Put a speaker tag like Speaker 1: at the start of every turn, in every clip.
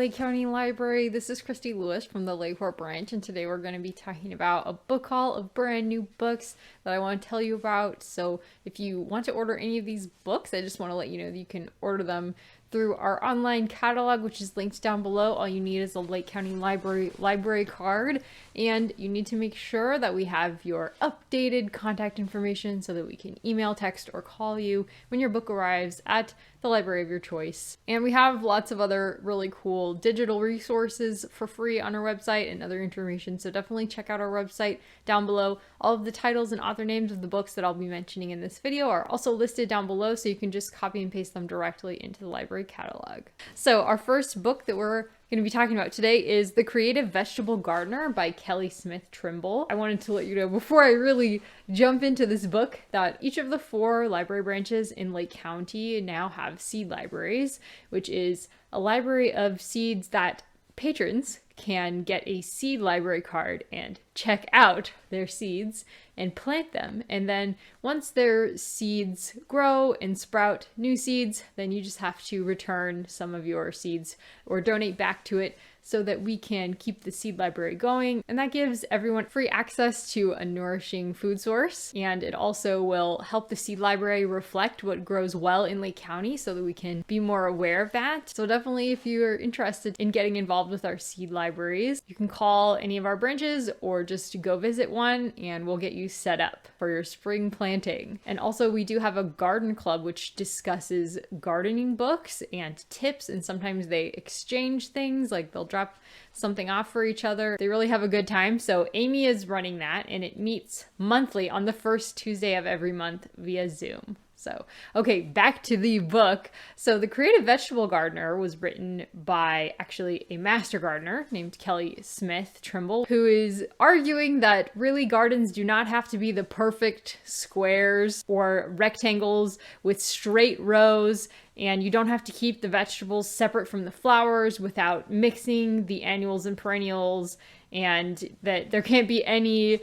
Speaker 1: Lake County Library. This is Christy Lewis from the Lakeport branch, and today we're going to be talking about a book haul of brand new books that I want to tell you about. So if you want to order any of these books, I just want to let you know that you can order them through our online catalog, which is linked down below. All you need is a Lake County library card, and you need to make sure that we have your updated contact information so that we can email, text, or call you when your book arrives at the library of your choice. And we have lots of other really cool digital resources for free on our website and other information, so definitely check out our website down below. All of the titles and author names of the books that I'll be mentioning in this video are also listed down below, so you can just copy and paste them directly into the library catalog. So our first book that we're going to be talking about today is The Creative Vegetable Gardener by Kelly Smith Trimble. I wanted to let you know before I really jump into this book that each of the 4 library branches in Lake County now have seed libraries, which is a library of seeds that patrons can get a seed library card and check out their seeds and plant them. And then once their seeds grow and sprout new seeds, then you just have to return some of your seeds or donate back to it so that we can keep the seed library going. And that gives everyone free access to a nourishing food source. And it also will help the seed library reflect what grows well in Lake County so that we can be more aware of that. So definitely, if you're interested in getting involved with our seed libraries, you can call any of our branches or just go visit one and we'll get you set up for your spring planting. And also we do have a garden club which discusses gardening books and tips, and sometimes they exchange things, like they'll drop something off for each other. They really have a good time. So Amy is running that, and it meets monthly on the first Tuesday of every month via Zoom. So, okay, back to the book. So The Creative Vegetable Gardener was written by actually a master gardener named Kelly Smith Trimble, who is arguing that really gardens do not have to be the perfect squares or rectangles with straight rows, and you don't have to keep the vegetables separate from the flowers without mixing the annuals and perennials, and that there can't be any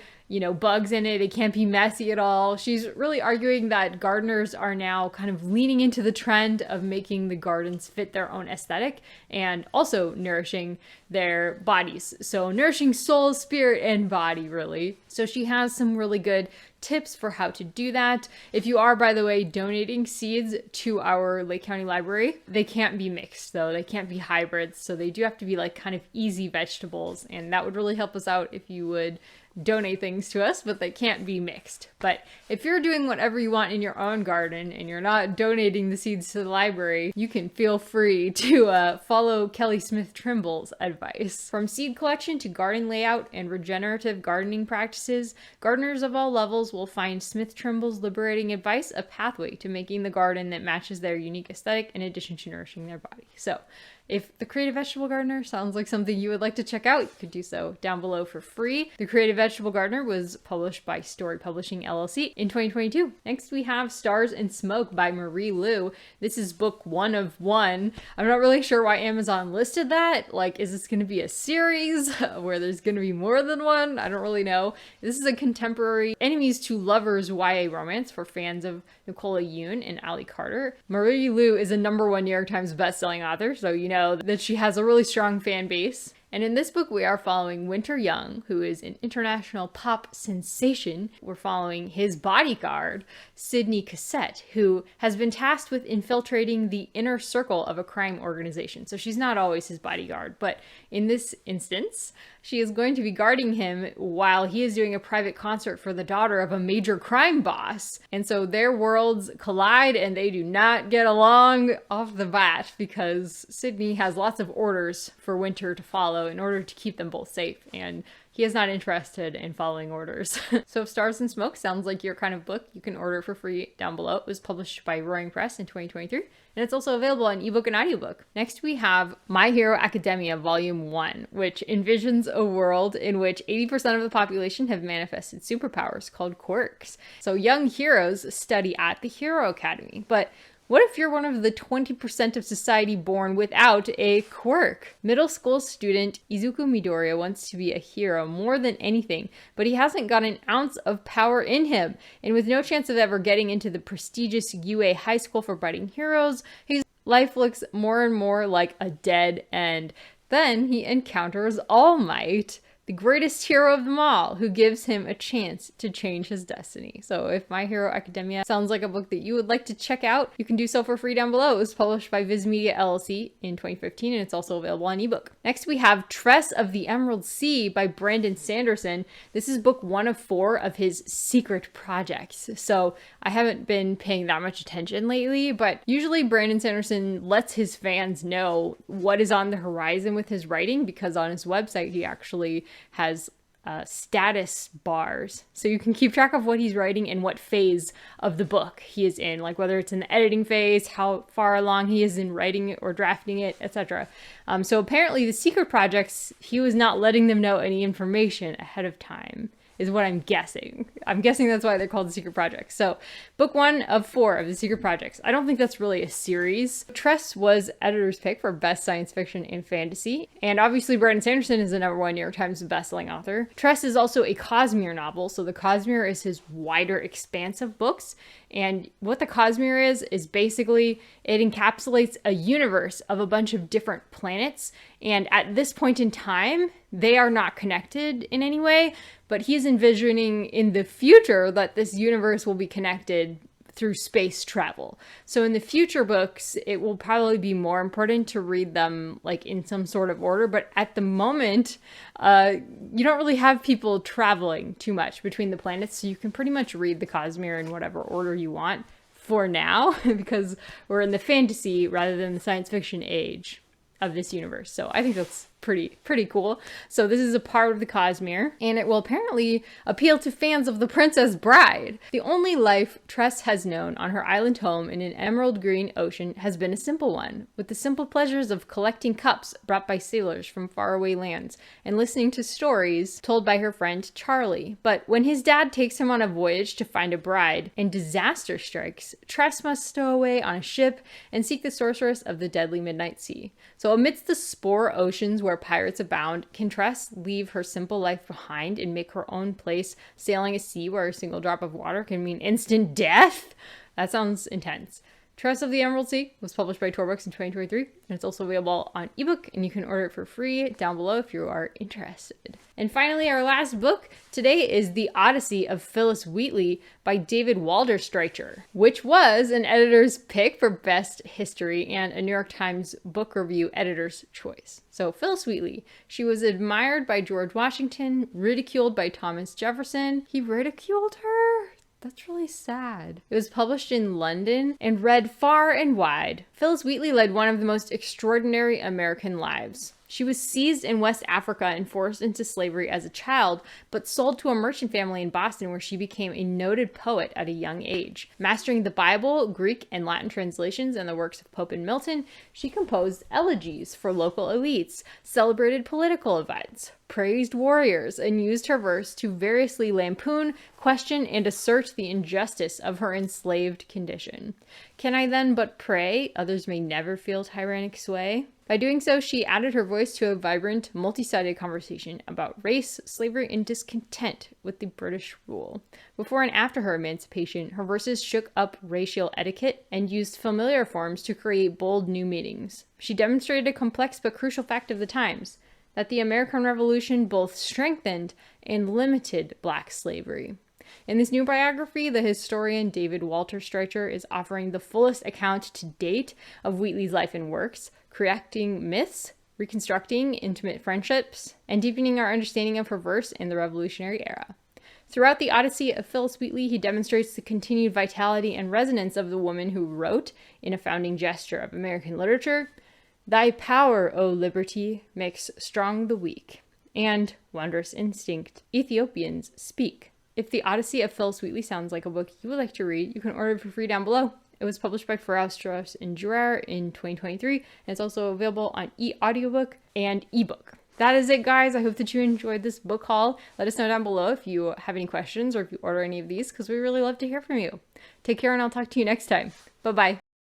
Speaker 1: bugs in it. It can't be messy at all. She's really arguing that gardeners are now kind of leaning into the trend of making the gardens fit their own aesthetic and also nourishing their bodies. So nourishing soul, spirit, and body, really. So she has some really good tips for how to do that. If you are, by the way, donating seeds to our Lake County Library, they can't be mixed though. They can't be hybrids. So they do have to be like kind of easy vegetables. And that would really help us out if you would donate things to us, but they can't be mixed. But if you're doing whatever you want in your own garden and you're not donating the seeds to the library, you can feel free to follow Kelly Smith Trimble's advice. From seed collection to garden layout and regenerative gardening practices, gardeners of all levels will find Smith Trimble's liberating advice a pathway to making the garden that matches their unique aesthetic in addition to nourishing their body. So if The Creative Vegetable Gardener sounds like something you would like to check out, you could do so down below for free. The Creative Vegetable Gardener was published by Story Publishing LLC in 2022. Next we have Stars and Smoke by Marie Lu. This is book 1 of 1. I'm not really sure why Amazon listed that. Like, is this going to be a series where there's going to be more than one? I don't really know. This is a contemporary enemies to lovers YA romance for fans of Nicola Yoon and Ali Carter. Marie Lu is a #1 New York Times bestselling author, so you know that she has a really strong fan base. And in this book, we are following Winter Young, who is an international pop sensation. We're following his bodyguard, Sydney Cassette, who has been tasked with infiltrating the inner circle of a crime organization. So she's not always his bodyguard, but in this instance, she is going to be guarding him while he is doing a private concert for the daughter of a major crime boss. And so their worlds collide and they do not get along off the bat because Sydney has lots of orders for Winter to follow in order to keep them both safe, and he is not interested in following orders. So if Stars and Smoke sounds like your kind of book, you can order it for free down below. It was published by Roaring Press in 2023, and it's also available on ebook and audiobook. Next we have My Hero Academia Volume 1, which envisions a world in which 80% of the population have manifested superpowers called quirks. So young heroes study at the Hero Academy, but what if you're one of the 20% of society born without a quirk? Middle school student Izuku Midoriya wants to be a hero more than anything, but he hasn't got an ounce of power in him. And with no chance of ever getting into the prestigious UA High School for Budding Heroes, he's life looks more and more like a dead end. Then he encounters All Might, the greatest hero of them all, who gives him a chance to change his destiny. So if My Hero Academia sounds like a book that you would like to check out, you can do so for free down below. It was published by Viz Media LLC in 2015, and it's also available on ebook. Next, we have Tress of the Emerald Sea by Brandon Sanderson. This is book 1 of 4 of his secret projects. So I haven't been paying that much attention lately, but usually Brandon Sanderson lets his fans know what is on the horizon with his writing, because on his website he actually has status bars, so you can keep track of what he's writing and what phase of the book he is in, like whether it's in the editing phase, how far along he is in writing it or drafting it, etc. So apparently the secret projects, he was not letting them know any information ahead of time, is what I'm guessing. I'm guessing that's why they're called the secret projects. So book 1 of 4 of the secret projects. I don't think that's really a series. Tress was editor's pick for best science fiction and fantasy. And obviously Brandon Sanderson is the #1 New York Times bestselling author. Tress is also a Cosmere novel. So the Cosmere is his wider expanse of books. And what the Cosmere is basically, it encapsulates a universe of a bunch of different planets. And at this point in time, they are not connected in any way, but he's envisioning in the future that this universe will be connected through space travel. So in the future books, it will probably be more important to read them like in some sort of order. But at the moment, you don't really have people traveling too much between the planets. So you can pretty much read the Cosmere in whatever order you want for now, because we're in the fantasy rather than the science fiction age of this universe. So I think that's pretty cool. So this is a part of the Cosmere, and it will apparently appeal to fans of The Princess Bride. The only life Tress has known on her island home in an emerald green ocean has been a simple one, with the simple pleasures of collecting cups brought by sailors from faraway lands and listening to stories told by her friend Charlie. But when his dad takes him on a voyage to find a bride and disaster strikes, Tress must stow away on a ship and seek the sorceress of the deadly midnight sea. So amidst the spore oceans where pirates abound, can Tress leave her simple life behind and make her own place sailing a sea where a single drop of water can mean instant death? That sounds intense. Tress of the Emerald Sea was published by Tor Books in 2023, and it's also available on ebook, and you can order it for free down below if you are interested. And finally, our last book today is The Odyssey of Phillis Wheatley by David Waldstreicher, which was an editor's pick for best history and a New York Times Book Review editor's choice. So Phillis Wheatley, she was admired by George Washington, ridiculed by Thomas Jefferson. He ridiculed her? That's really sad. It was published in London and read far and wide. Phillis Wheatley led one of the most extraordinary American lives. She was seized in West Africa and forced into slavery as a child, but sold to a merchant family in Boston where she became a noted poet at a young age. Mastering the Bible, Greek, and Latin translations and the works of Pope and Milton, she composed elegies for local elites, celebrated political events, praised warriors, and used her verse to variously lampoon, question, and assert the injustice of her enslaved condition. Can I then but pray others may never feel tyrannic sway? By doing so, she added her voice to a vibrant, multi-sided conversation about race, slavery, and discontent with the British rule. Before and after her emancipation, her verses shook up racial etiquette and used familiar forms to create bold new meanings. She demonstrated a complex but crucial fact of the times, that the American Revolution both strengthened and limited Black slavery. In this new biography, the historian David Waldstreicher is offering the fullest account to date of Wheatley's life and works, correcting myths, reconstructing intimate friendships, and deepening our understanding of her verse in the Revolutionary era. Throughout the Odyssey of Phillis Wheatley, he demonstrates the continued vitality and resonance of the woman who wrote, in a founding gesture of American literature, "Thy power, O liberty, makes strong the weak," and "Wondrous instinct, Ethiopians speak." If The Odyssey of Phillis Wheatley sounds like a book you would like to read, you can order it for free down below. It was published by Farrar, Straus & Giroir in 2023, and it's also available on e-audiobook and ebook. That is it, guys. I hope that you enjoyed this book haul. Let us know down below if you have any questions or if you order any of these, because we really love to hear from you. Take care, and I'll talk to you next time. Bye-bye.